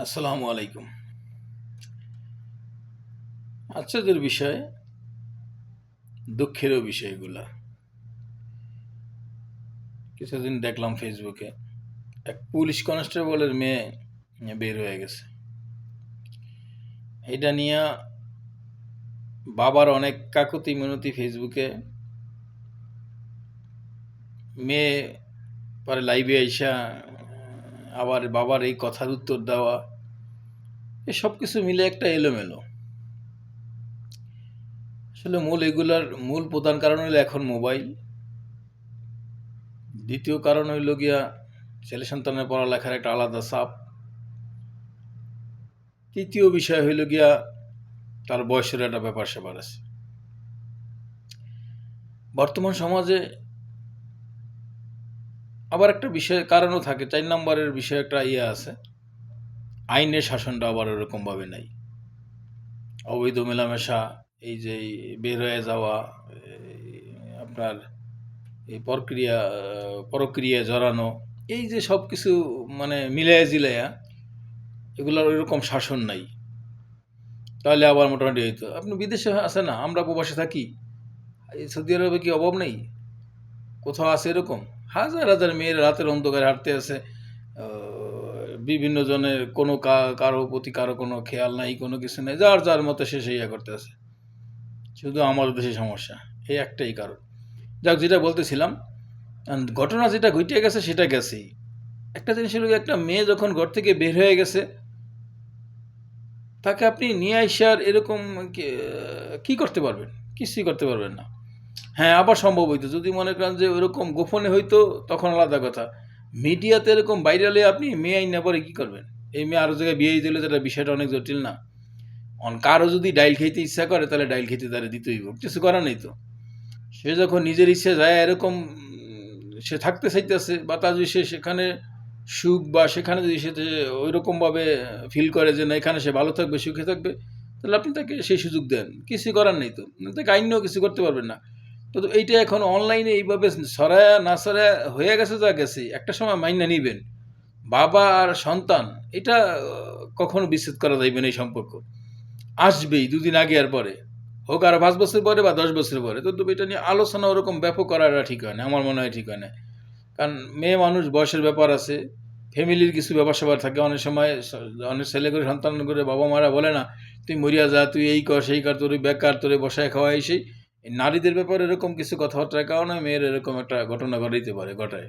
আসসালামু আলাইকুম। আশ্চর্যের বিষয়, দুঃখেরও বিষয়গুলা। কিছুদিন দেখলাম ফেসবুকে এক পুলিশ কনস্টেবলের মেয়ে বের হয়ে গেছে। এটা নিয়ে বাবার অনেক কাকুতি মিনতি ফেসবুকে। মেয়ে পরে লাইভে আইসা আবার বাবার এই কথার উত্তর দেওয়া, সব কিছু মিলে একটা এলোমেলো। আসলে এগুলার মূল প্রধান কারণ হলো এখন মোবাইল। দ্বিতীয় কারণ হইল গিয়া ছেলে সন্তানের পড়ালেখার একটা আলাদা চাপ। তৃতীয় বিষয় হইল গিয়া তার বয়সের একটা ব্যাপার স্যাপার আছে। বর্তমান সমাজে আবার একটা বিষয় কারণও থাকে, ৪ নম্বরের বিষয় একটা আছে, আইনের শাসনটা আবার ওরকমভাবে নাই। অবৈধ মেলামেশা, এই যে বের হয়ে যাওয়া, আপনার এই পরক্রিয়ায় জড়ানো, এই যে সব কিছু মানে মিলাইয়া জিলাইয়া এগুলোর ওইরকম শাসন নাই। তাহলে আবার মোটামুটি হইতো। আপনি বিদেশে আছে না, আমরা প্রবাসে থাকি, এই সৌদি আরবে কি অভাব নেই? কোথাও আছে এরকম? হাজার হাজার মেয়ের রাতের অন্ধকারে হাঁটতে আছে, বিভিন্ন জনের কোনো কারো প্রতি কারো কোনো খেয়াল নাই, কোনো কিছু নেই, যার যার মতো সে ইয়া করতে আছে। শুধু আমার দেশে সমস্যা, এই একটাই কারণ। যাক, যেটা বলতেছিলাম, ঘটনা যেটা ঘটে গেছে সেটা গেছেই। একটা জিনিস হলো, একটা মেয়ে যখন ঘর থেকে বের হয়ে গেছে, তাকে আপনি নিয়ে আইসার এরকম কি করতে পারবেন? কিছুই করতে পারবেন না। হ্যাঁ, আবার সম্ভব হইতো যদি মনে করেন যে ওইরকম গোপনে হইতো, তখন আলাদা কথা। মিডিয়াতে এরকম ভাইরালে আপনি মেয়ে আইনা পরে কি করবেন? এই মেয়ে আরো জায়গায় বিয়ে দিলে যেটা বিষয়টা অনেক জটিল না? কারো যদি ডাইল খেতে ইচ্ছা করে, তাহলে ডাইল খেতে তারা দিতেই হোক, কিছু করার নেই তো। সে যখন নিজের ইচ্ছে যায় এরকম সে থাকতে চাইতেছে, বা তার যদি সে সেখানে সুখ, বা সেখানে যদি সে ওই রকমভাবে ফিল করে যে না, এখানে সে ভালো থাকবে, সুখে থাকবে, তাহলে আপনি তাকে সেই সুযোগ দেন, কিছু করার নেই তো। তাকে আইনেও কিছু করতে পারবেন না। তো এইটা এখন অনলাইনে এইভাবে ছড়ায়া না ছড়ায়া হয়ে গেছে, যা গেছে, একটা সময় মাইনা নিবেন। বাবা আর সন্তান, এটা কখনো বিচ্ছেদ করা যাইবে না। এই সম্পর্ক আসবেই, দুদিন আগে আর পরে হোক, আর 5 বছর পরে বা 10 বছর পরে। তো এটা নিয়ে আলোচনা ওরকম ব্যাপক করাটা ঠিক হয় না, আমার মনে হয় ঠিক হয় না। কারণ মেয়ে মানুষ, বয়সের ব্যাপার আছে, ফ্যামিলির কিছু ব্যাপার স্যাপার থাকে। অনেক সময় অনেক ছেলে করে সন্তান করে বাবা মারা বলে না, তুই মরিয়া যা, তুই এই কর সেই কর, তোর বেকার, তোরে বসায় খাওয়াই। সেই নারীদের ব্যাপারে এরকম কিছু কথাবার্তার কারণে মেয়ের এরকম একটা ঘটনা ঘটাইতে পারে, ঘটায়।